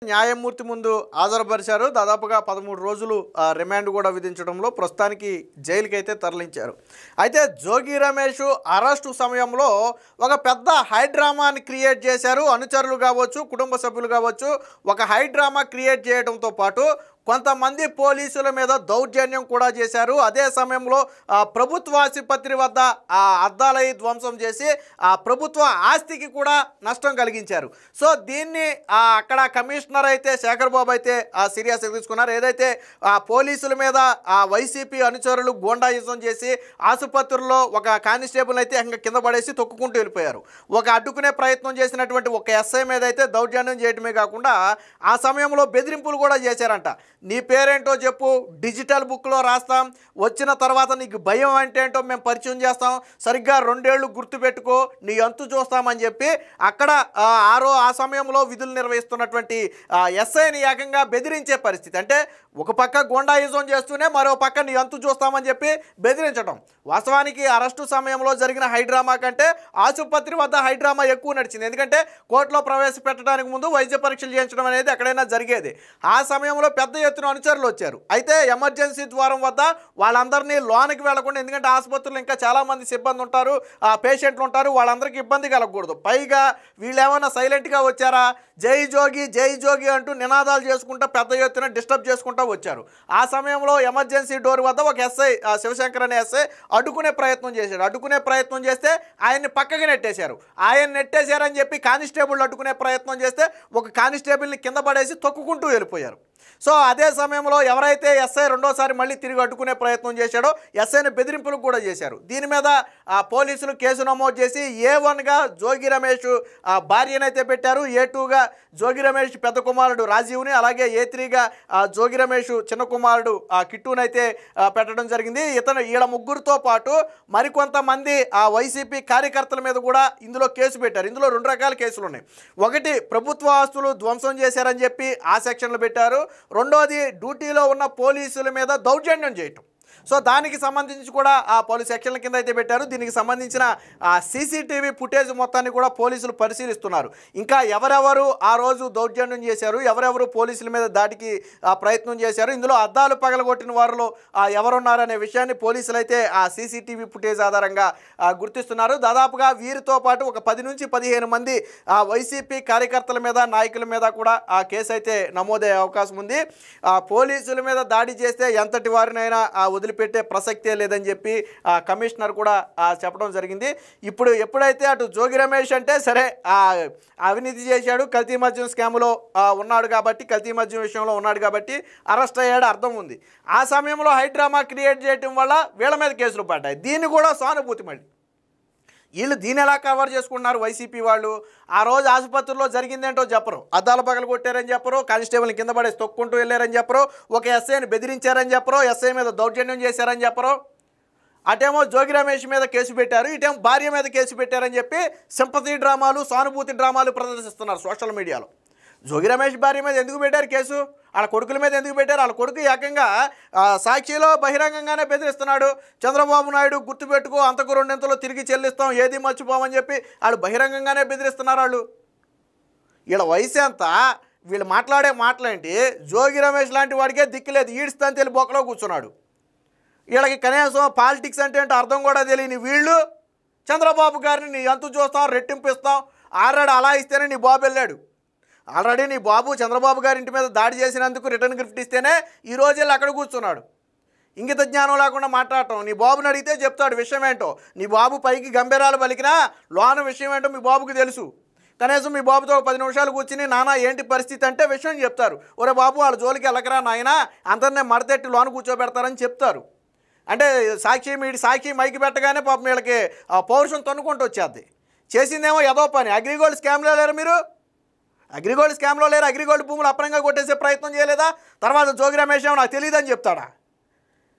న్యాయమూర్తి ముందు హాజరుపరిచారు. దాదాపుగా 13 రోజులు రిమాండ్ కూడా విధించడంలో ప్రస్తుతానికి జైలుకైతే తరలించారు. అయితే జోగి రమేష్ అరెస్టు సమయంలో ఒక పెద్ద హైడ్రామాని క్రియేట్ చేశారు. అనుచరులు కావచ్చు, కుటుంబ సభ్యులు కావచ్చు, ఒక హైడ్రామా క్రియేట్ చేయడంతో పాటు కొంతమంది పోలీసుల మీద దౌర్జన్యం కూడా చేశారు. అదే సమయంలో ప్రభుత్వ ఆసుపత్రి వద్ద అద్దాలై ధ్వంసం చేసి ప్రభుత్వ ఆస్తికి కూడా నష్టం కలిగించారు. సో దీన్ని అక్కడ కమిషనర్ అయితే శేఖర్ బాబు అయితే సీరియస్గా తీసుకున్నారు. ఏదైతే పోలీసుల మీద వైసీపీ అనుచరులు గోండాయిజం చేసి ఆసుపత్రుల్లో ఒక కానిస్టేబుల్ అయితే ఇంకా కింద పడేసి తొక్కుకుంటూ వెళ్ళిపోయారు. ఒక అడ్డుకునే ప్రయత్నం చేసినటువంటి ఒక ఎస్ఐ మీద అయితే దౌర్జన్యం చేయడమే కాకుండా ఆ సమయంలో బెదిరింపులు కూడా చేశారంట. నీ పేరేంటో చెప్పు, డిజిటల్ బుక్లో రాస్తాం, వచ్చిన తర్వాత నీకు భయం అంటే ఏంటో మేము పరిచయం చేస్తాం, సరిగ్గా 2 ఏళ్ళు గుర్తుపెట్టుకో, నీ అంతు చూస్తామని చెప్పి అక్కడ ఆ సమయంలో విధులు నిర్వహిస్తున్నటువంటి ఎస్ఐని ఏకంగా బెదిరించే పరిస్థితి. అంటే ఒక పక్క గోండాయిజం చేస్తూనే మరో పక్క నీ అంతు చూస్తామని చెప్పి బెదిరించడం. వాస్తవానికి అరెస్టు సమయంలో జరిగిన హైడ్రామా కంటే ఆసుపత్రి వద్ద హైడ్రామా ఎక్కువ నడిచింది. ఎందుకంటే కోర్టులో ప్రవేశపెట్టడానికి ముందు వైద్య పరీక్షలు చేయించడం అనేది ఎక్కడైనా జరిగేది. ఆ సమయంలో పెద్ద ఎత్తున అనుచరులు వచ్చారు. అయితే ఎమర్జెన్సీ ద్వారం వద్ద వాళ్ళందరినీ లోనికి వెళ్లకుండా, ఎందుకంటే ఆసుపత్రులు ఇంకా చాలామంది సిబ్బంది ఉంటారు, పేషెంట్లు ఉంటారు, వాళ్ళందరికీ ఇబ్బంది కలగకూడదు. పైగా వీళ్ళు ఏమైనా సైలెంట్గా వచ్చారా, జై జోగి జై జోగి అంటూ నినాదాలు చేసుకుంటూ పెద్ద ఎత్తున డిస్టర్బ్ చేసుకుంటూ వచ్చారు. ఆ సమయంలో ఎమర్జెన్సీ డోర్ వద్ద ఒక ఎస్ఐ, శివశంకర్ అనే ఎస్ఐ అడ్డుకునే ప్రయత్నం చేశాడు. అడ్డుకునే ప్రయత్నం చేస్తే ఆయన్ని పక్కకి నెట్టేశారు. ఆయన నెట్టేశారని చెప్పి కానిస్టేబుల్ అడ్డుకునే ప్రయత్నం చేస్తే ఒక కానిస్టేబుల్ని కింద పడేసి తొక్కుకుంటూ వెళ్ళిపోయారు. సో అదే సమయంలో ఎవరైతే ఎస్ఐ రెండోసారి మళ్ళీ తిరిగి అడ్డుకునే ప్రయత్నం చేశాడో ఎస్ఐని బెదిరింపులు కూడా చేశారు. దీని మీద పోలీసులు కేసు నమోదు చేసి A1గా జోగి రమేష్ భార్యనైతే పెట్టారు, A2గా జోగి రమేష్ పెద్ద కుమారుడు రాజీవ్ని, అలాగే A3గా జోగి రమేష్ చిన్న కుమారుడు కిట్టునైతే పెట్టడం జరిగింది. వీళ్ళ ముగ్గురితో పాటు మరికొంతమంది వైసీపీ కార్యకర్తల మీద కూడా ఇందులో కేసు పెట్టారు. ఇందులో 2 రకాల కేసులు ఉన్నాయి. ఒకటి ప్రభుత్వ ఆస్తులు ధ్వంసం చేశారని చెప్పి ఆ సెక్షన్లు పెట్టారు. రెండోది డ్యూటీలో ఉన్న పోలీసుల మీద దౌర్జన్యం చేయటం. సో దానికి సంబంధించి కూడా పలు సెక్షన్ల కింద అయితే పెట్టారు. దీనికి సంబంధించిన సీసీటీవీ ఫుటేజ్ మొత్తాన్ని కూడా పోలీసులు పరిశీలిస్తున్నారు. ఇంకా ఎవరెవరు ఆ రోజు దౌర్జన్యం చేశారు, ఎవరెవరు పోలీసుల మీద దాడికి ప్రయత్నం చేశారు, ఇందులో అద్దాలు పగలగొట్టిన వారిలో ఎవరున్నారనే విషయాన్ని పోలీసులు అయితే ఆ సీసీటీవీ ఫుటేజ్ ఆధారంగా గుర్తిస్తున్నారు. దాదాపుగా వీరితో పాటు ఒక 10 నుంచి 15 మంది వైసీపీ కార్యకర్తల మీద, నాయకుల మీద కూడా ఆ కేసు అయితే నమోదయ్యే అవకాశం ఉంది. పోలీసుల మీద దాడి చేస్తే ఎంతటి వారినైనా వదిలిపెట్టే ప్రసక్తే లేదని చెప్పి కమిషనర్ కూడా చెప్పడం జరిగింది. ఎప్పుడైతే అటు జోగి రమేష్ అంటే సరే అవినీతి చేశాడు, కల్తీ మద్యం స్కామ్లో ఉన్నాడు కాబట్టి, కల్తీ మద్యం విషయంలో ఉన్నాడు కాబట్టి అరెస్ట్ అయ్యాడు అర్థం ఉంది. ఆ సమయంలో హైడ్రామా క్రియేట్ చేయడం వల్ల వీళ్ళ మీద కేసులు పడ్డాయి. దీన్ని కూడా సానుభూతి మళ్ళీ వీళ్ళు దీని ఎలా కవర్ చేసుకుంటున్నారు వైసీపీ వాళ్ళు. ఆ రోజు ఆసుపత్రిలో జరిగిందేంటో చెప్పరు, అద్దాల పగలు కొట్టారని చెప్పరు, కానిస్టేబుల్ని కింద పడేసి తొక్కుంటూ వెళ్ళారని చెప్పరు, ఒక ఎస్ఐని బెదిరించారని చెప్పరు, ఎస్ఐ మీద దౌర్జన్యం చేశారని చెప్పరు. అటేమో జోగి రమేష్ మీద కేసు పెట్టారు, ఇటేమో భార్య మీద కేసు పెట్టారని చెప్పి సింపతి డ్రామాలు, సానుభూతి డ్రామాలు ప్రదర్శిస్తున్నారు సోషల్ మీడియాలో. జోగి రమేష్ భార్య మీద ఎందుకు పెట్టారు కేసు, వాళ్ళ కొడుకుల మీద ఎందుకు పెట్టారు? వాళ్ళ కొడుకు ఏకంగా సాక్షిలో బహిరంగంగానే బెదిరిస్తున్నాడు. చంద్రబాబు నాయుడు గుర్తుపెట్టుకో, అంతకు 2 తిరిగి చెల్లిస్తాం, ఏది మర్చిపోమని చెప్పి వాళ్ళు బహిరంగంగానే బెదిరిస్తున్నారు. వాళ్ళు వీళ్ళ వయసు ఎంత, వీళ్ళు మాట్లాడే మాటలేంటి? జోగి రమేష్ లాంటి వాడికే దిక్కులేదు, ఈడ్స్తాను తెలియ బొక్కలో కూర్చున్నాడు. వీళ్ళకి కనీసం పాలిటిక్స్ అంటే ఏంటో అర్థం కూడా తెలియని వీళ్ళు చంద్రబాబు గారిని నీ అంతు చూస్తాం, రెట్టింపిస్తాం, ఆల్రెడీ అలా ఇస్తేనే నీ బాబు వెళ్ళాడు. ఆల్రెడీ నీ బాబు చంద్రబాబు గారి ఇంటి మీద దాడి చేసినందుకు రిటర్న్ గిఫ్ట్ ఇస్తేనే ఈరోజు వెళ్ళి అక్కడ కూర్చున్నాడు. ఇంగిత జ్ఞానం లేకుండా మాట్లాడటం. నీ బాబుని అడిగితే చెప్తాడు విషయం ఏంటో. నీ బాబు పైకి గంభీరాలు పలికినా లోన విషయం ఏంటో మీ బాబుకి తెలుసు. కనీసం మీ బాబుతో 10 నిమిషాలు కూర్చుని నాన్న ఏంటి పరిస్థితి అంటే విషయం చెప్తారు. ఒరే బాబు వాళ్ళ జోలికి వెళ్ళకరా నాయన, అందరినీ మడతెట్టి లోన కూర్చోబెడతారని చెప్తారు. అంటే సాక్షి మైకి పెట్టగానే పాపం వీళ్ళకి పౌరుషం తన్నుకుంటూ వచ్చేది. చేసిందేమో ఏదో పని. అగ్రిగోల్డ్ స్కామ్లో లేరు మీరు, అగ్రిగోల్డ్ స్కామ్లో లేరు, అగ్రిగోల్డ్ భూములు అప్రంగా కొట్టేసే ప్రయత్నం చేయలేదా? తర్వాత జోగి రమేష్ ఏమో నాకు తెలియదని చెప్తాడా?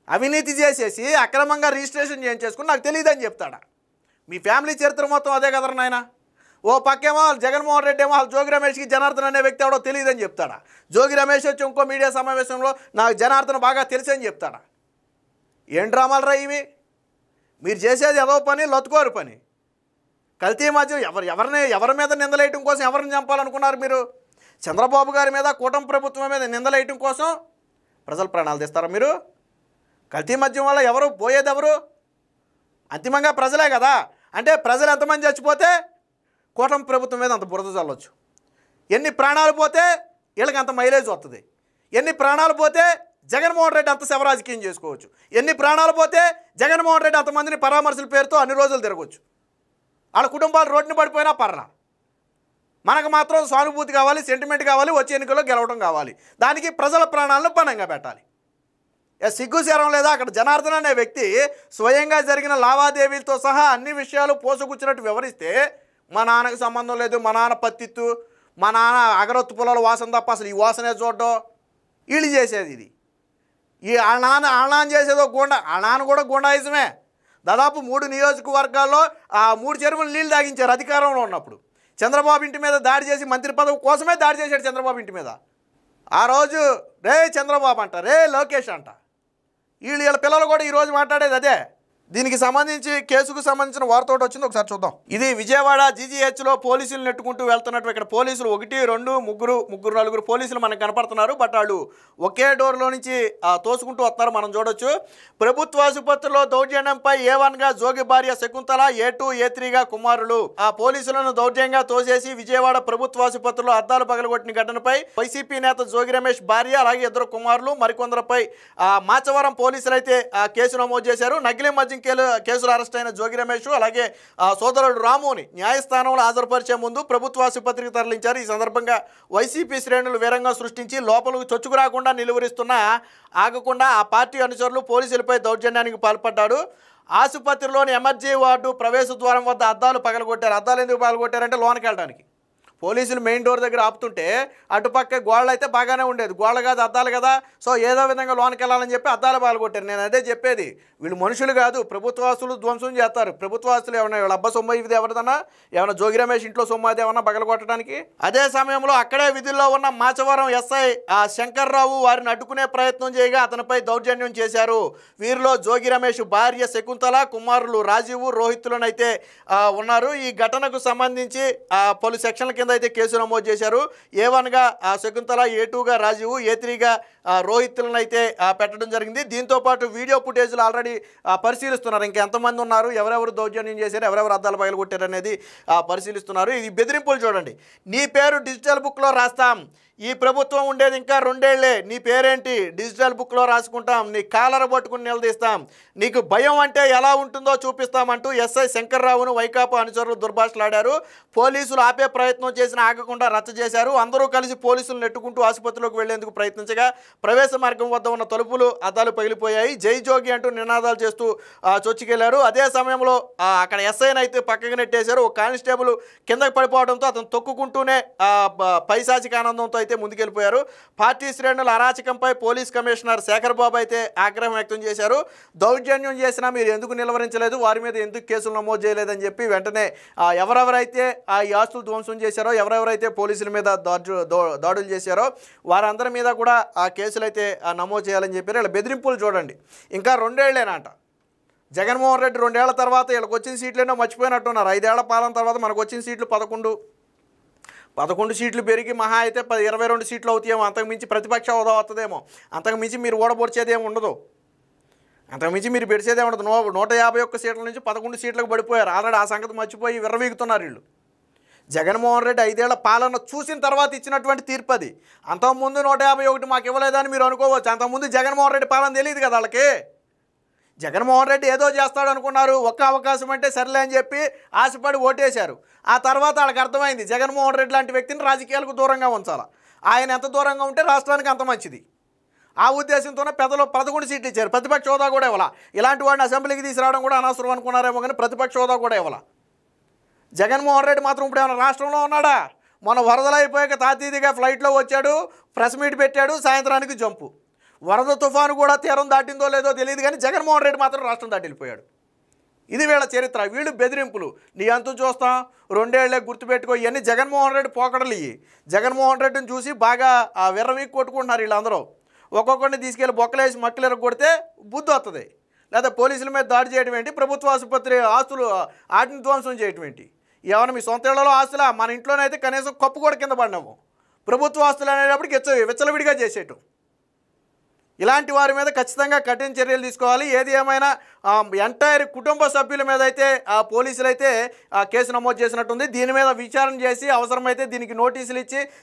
అవినీతి చేసేసి అక్రమంగా రిజిస్ట్రేషన్ చేయించేసుకుని నాకు తెలియదని చెప్తాడా? మీ ఫ్యామిలీ చరిత్ర మొత్తం అదే కదరా నాయన. ఓ పక్కేమో జగన్మోహన్ రెడ్డి ఏమో జోగి రమేష్కి జనార్దన్ అనే వ్యక్తి ఎవడో తెలియదని చెప్తాడా? జోగి రమేష్ వచ్చి ఇంకో మీడియా సమావేశంలో నాకు జనార్దన్ బాగా తెలుసని చెప్తాడా? ఏం డ్రామాలు రా ఇవి? మీరు చేసేది ఏదో పని, లొత్తుకోరు పని. కల్తీ మద్యం ఎవరి మీద నిందలేయటం కోసం ఎవరిని చంపాలనుకున్నారు మీరు? చంద్రబాబు గారి మీద కూటమి ప్రభుత్వం మీద నిందలేయటం కోసం ప్రజల ప్రాణాలు తీస్తారా మీరు? కల్తీ మద్యం వల్ల ఎవరు పోయేది ఎవరు? అంతిమంగా ప్రజలే కదా. అంటే ప్రజలు ఎంతమంది చచ్చిపోతే కూటమి ప్రభుత్వం మీద అంత బురద చల్లొచ్చు. ఎన్ని ప్రాణాలు పోతే వీళ్ళకి అంత మైలేజ్ వస్తుంది. ఎన్ని ప్రాణాలు పోతే జగన్మోహన్ రెడ్డి అంత శవరాజకీయం చేసుకోవచ్చు. ఎన్ని ప్రాణాలు పోతే జగన్మోహన్ రెడ్డి అంతమందిని పరామర్శల పేరుతో అన్ని రోజులు తిరగవచ్చు. వాళ్ళ కుటుంబాలు రోడ్డుని పడిపోయినా పర్రా, మనకు మాత్రం సానుభూతి కావాలి, సెంటిమెంట్ కావాలి, వచ్చే ఎన్నికల్లో గెలవడం కావాలి. దానికి ప్రజల ప్రాణాలను పణంగా పెట్టాలి. సిగ్గు శరం లేదా? అక్కడ జనార్దన్ అనే వ్యక్తి స్వయంగా జరిగిన లావాదేవీలతో సహా అన్ని విషయాలు పోసుగుచ్చినట్టు వివరిస్తే మా నాన్నకు సంబంధం లేదు, మా నాన్న పత్తిత్తు, మా నాన్న అగరొత్తు పొలాల వాసన తప్ప అసలు ఈ వాసనే చూడడం వీళ్ళు చేసేది. ఇది ఈ వాళ్ళ నాన్న చేసేదో గూండా, వాళ్ళ నాన్న కూడా గూండాయిజమే. దాదాపు 3 నియోజకవర్గాల్లో 3 చెరువులు నీళ్ళు తాగించారు అధికారంలో ఉన్నప్పుడు. చంద్రబాబు ఇంటి మీద దాడి చేసి మంత్రి పదవి కోసమే దాడి చేశాడు చంద్రబాబు ఇంటి మీద. ఆ రోజు రే చంద్రబాబు అంట, రే లోకేష్ అంట. వీళ్ళ పిల్లలు కూడా ఈరోజు మాట్లాడేది అదే. దీనికి సంబంధించి కేసుకు సంబంధించిన వార్త ఒకటి వచ్చింది, ఒకసారి చూద్దాం. ఇది విజయవాడ జీజీహెచ్లో పోలీసులు నెట్టుకుంటూ వెళ్తున్నట్టు. ఇక్కడ పోలీసులు 1, 2, 3, 4 పోలీసులు మనకు కనపడుతున్నారు. బట్ వాళ్ళు ఒకే డోర్లో నుంచి తోసుకుంటూ వస్తారు, మనం చూడొచ్చు. ప్రభుత్వ ఆసుపత్రిలో దౌర్జన్యంపై A1గా జోగి భార్య శకుంతల, A2, A3గా కుమారులు. ఆ పోలీసులను దౌర్జన్యంగా తోసేసి విజయవాడ ప్రభుత్వ ఆసుపత్రిలో అద్దాలు పగలగొట్టిన ఘటనపై వైసీపీ నేత జోగి రమేష్ భార్య, అలాగే 2 కుమారులు, మరికొందరిపై మాచవరం పోలీసులు అయితే కేసు నమోదు చేశారు. నకిలీ మద్యం కేసులో అరెస్ట్ అయిన జోగి రమేష్ అలాగే సోదరుడు రాముని న్యాయస్థానంలో హాజరుపరిచే ముందు ప్రభుత్వ ఆసుపత్రికి తరలించారు. ఈ సందర్భంగా వైసీపీ శ్రేణులు వీరంగా సృష్టించి లోపలకు చొచ్చుకు రాకుండా నిలువరిస్తున్నా ఆగకుండా ఆ పార్టీ అనుచరులు పోలీసులపై దౌర్జన్యానికి పాల్పడ్డాడు. ఆసుపత్రిలోని ఎమర్జెన్సీ వార్డు ప్రవేశ ద్వారం వద్ద అద్దాలు పగలగొట్టారు. అద్దాలు ఎందుకు పగలగొట్టారంటే లోనికి వెళ్ళడానికి. పోలీసులు మెయిన్ డోర్ దగ్గర ఆపుతుంటే అటుపక్క గోడలు అయితే బాగానే ఉండేది, గోడలు కాదు అద్దాలు కదా. సో ఏదో విధంగా లోనికి వెళ్ళాలని చెప్పి అద్దాలు పగలగొట్టారు. నేను అదే చెప్పేది, వీళ్ళు మనుషులు కాదు, ప్రభుత్వ ఆస్తులు ధ్వంసం చేస్తారు. ప్రభుత్వ ఆస్తులు ఏమన్నా వీళ్ళ అబ్బా సొమ్ము ఇది ఎవరిదన్నా, ఏమన్నా జోగి రమేష్ ఇంట్లో సొమ్ము అది ఏమన్నా పగలగొట్టడానికి. అదే సమయంలో అక్కడే విధుల్లో ఉన్న మాచవరం ఎస్ఐ శంకర్రావు వారిని అడ్డుకునే ప్రయత్నం చేయగా అతనిపై దౌర్జన్యం చేశారు. వీరిలో జోగి రమేష్ భార్య శకుంతల, కుమారులు రాజీవ్, రోహిత్తులనైతే ఉన్నారు. ఈ ఘటనకు సంబంధించి పలు సెక్షన్ల కింద అయితే కేసు నమోదు చేశారు. A1గా శకుంతల, A2గా రాజీవ్, A3గా రోహిత్తులను అయితే పెట్టడం జరిగింది. దీంతో పాటు వీడియో ఫుటేజ్లు ఆల్రెడీ పరిశీలిస్తున్నారు. ఇంకెంతమంది ఉన్నారు, ఎవరెవరు దౌర్జన్యం చేశారు, ఎవరెవరు అద్దాలు పగలగొట్టారు అనేది పరిశీలిస్తున్నారు. ఇది బెదిరింపులు చూడండి. నీ పేరు డిజిటల్ బుక్లో రాస్తాం, ఈ ప్రభుత్వం ఉండేది ఇంకా 2 ఏళ్లే, నీ పేరేంటి డిజిటల్ బుక్లో రాసుకుంటాం, నీ కాలర్ పట్టుకుని నిలదీస్తాం, నీకు భయం అంటే ఎలా ఉంటుందో చూపిస్తామంటూ ఎస్ఐ శంకర్రావును వైకాపా అనుచరులు దుర్భాషలాడారు. పోలీసులు ఆపే ప్రయత్నం చేసినా ఆగకుండా రచ్చ చేశారు. అందరూ కలిసి పోలీసులు నెట్టుకుంటూ ఆసుపత్రిలోకి వెళ్లేందుకు ప్రయత్నించగా ప్రవేశ మార్గం వద్ద ఉన్న తలుపులు అద్దాలు పగిలిపోయాయి. జై జోగి అంటూ నినాదాలు చేస్తూ చొచ్చుకెళ్లారు. అదే సమయంలో అక్కడ ఎస్ఐని అయితే పక్కకు నెట్టేశారు. ఒక కానిస్టేబుల్ కిందకి పడిపోవడంతో అతను తొక్కుకుంటూనే పైశాచిక ఆనందంతో అయితే ముందుకెళ్ళిపోయారు. పార్టీ శ్రేణుల అరాచకంపై పోలీస్ కమిషనర్ శేఖర్ బాబు అయితే ఆగ్రహం వ్యక్తం చేశారు. దౌర్జన్యం చేసినా మీరు ఎందుకు నిలవరించలేదు, వారి మీద ఎందుకు కేసులు నమోదు చేయలేదని చెప్పి వెంటనే ఎవరెవరైతే ఈ ఆస్తులు ధ్వంసం చేశారో, ఎవరెవరైతే పోలీసుల మీద దాడులు చేశారో వారందరి మీద కూడా ఆ కేసులు అయితే నమోదు చేయాలని చెప్పారు. ఇలా బెదిరింపులు చూడండి. ఇంకా 2 ఏళ్లేనంట జగన్మోహన్ రెడ్డి 2 ఏళ్ల తర్వాత వీళ్ళకి వచ్చిన సీట్లేనో మర్చిపోయినట్టున్నారు. 5 ఏళ్ల పాలన తర్వాత మనకు వచ్చిన సీట్లు 11 సీట్లు పెరిగి మహా అయితే 22 సీట్లు అవుతాయేమో. అంతకుమించి ప్రతిపక్ష హోదా వస్తుందేమో. అంతకుమించి మీరు ఓడబొడిచేదేమి ఉండదు, అంతకుమించి మీరు పెడిచేదే ఉండదు. 151 సీట్ల నుంచి 11 సీట్లకు పడిపోయారు. ఆల్రెడీ ఆ సంగతి మర్చిపోయి విర్రవీగుతున్నారు వీళ్ళు. జగన్మోహన్ రెడ్డి 5 ఏళ్ల పాలన చూసిన తర్వాత ఇచ్చినటువంటి తీర్పు అది. అంతకుముందు 151 మాకు ఇవ్వలేదని మీరు అనుకోవచ్చు. అంతకుముందు జగన్మోహన్ రెడ్డి పాలన తెలియదు కదా వాళ్ళకి. జగన్మోహన్ రెడ్డి ఏదో చేస్తాడు అనుకున్నారు. ఒక్క అవకాశం అంటే సర్లే అని చెప్పి ఆశపడి ఓటేశారు. ఆ తర్వాత వాళ్ళకి అర్థమైంది జగన్మోహన్ రెడ్డి లాంటి వ్యక్తిని రాజకీయాలకు దూరంగా ఉంచాలి. ఆయన ఎంత దూరంగా ఉంటే రాష్ట్రానికి అంత మంచిది. ఆ ఉద్దేశంతోనే 11 సీట్లు ఇచ్చారు. ప్రతిపక్ష హోదా కూడా ఇవ్వాల. ఇలాంటి వాడిని అసెంబ్లీకి తీసుకురావడం కూడా అనవసరం అనుకున్నారేమో కానీ ప్రతిపక్ష హోదా కూడా ఇవ్వాల. జగన్మోహన్ రెడ్డి మాత్రం ఇప్పుడు ఏమైనా రాష్ట్రంలో ఉన్నాడా? మొన్న వరదలు అయిపోయాక తాతీదిగా ఫ్లైట్లో వచ్చాడు, ప్రెస్ మీట్ పెట్టాడు, సాయంత్రానికి జంపు. వరద తుఫాను కూడా తీరం దాటిందో లేదో తెలియదు కానీ జగన్మోహన్ రెడ్డి మాత్రం రాష్ట్రం దాటి వెళ్ళిపోయాడు. ఇది వీళ్ళ చరిత్ర. వీళ్ళు బెదిరింపులు. నీ అంతు చూస్తాం, 2 ఏళ్లే గుర్తుపెట్టుకో. ఇవన్నీ జగన్మోహన్ రెడ్డి పోకడలు. ఇవి జగన్మోహన్ రెడ్డిని చూసి బాగా విర్రవీకి కొట్టుకుంటున్నారు వీళ్ళందరూ. ఒక్కొక్కరిని తీసుకెళ్ళి బొక్కలేసి మక్కలు కొడితే బుద్ధి వస్తుంది. లేదా పోలీసుల మీద దాడి చేయడం ఏంటి, ప్రభుత్వ ఆసుపత్రి ఆస్తులు వాటిని ధ్వంసం చేయడం ఏంటి? ఏమైనా మీ సొంత ఇళ్లలో ఆస్తులా? మన ఇంట్లోనైతే కనీసం కప్పు కూడా కింద పడినాము. ప్రభుత్వ ఆస్తులు అనేటప్పటికి విచ్చలవిడిగా చేసేయటం. ఇలాంటి వారి మీద ఖచ్చితంగా కఠిన చర్యలు తీసుకోవాలి. ఏది ఏమైనా ఎంటైర్ కుటుంబ సభ్యుల మీద అయితే పోలీసులు అయితే కేసు నమోదు చేసినట్టుంది. దీని మీద విచారణ చేసి అవసరమైతే దీనికి నోటీసులు ఇచ్చి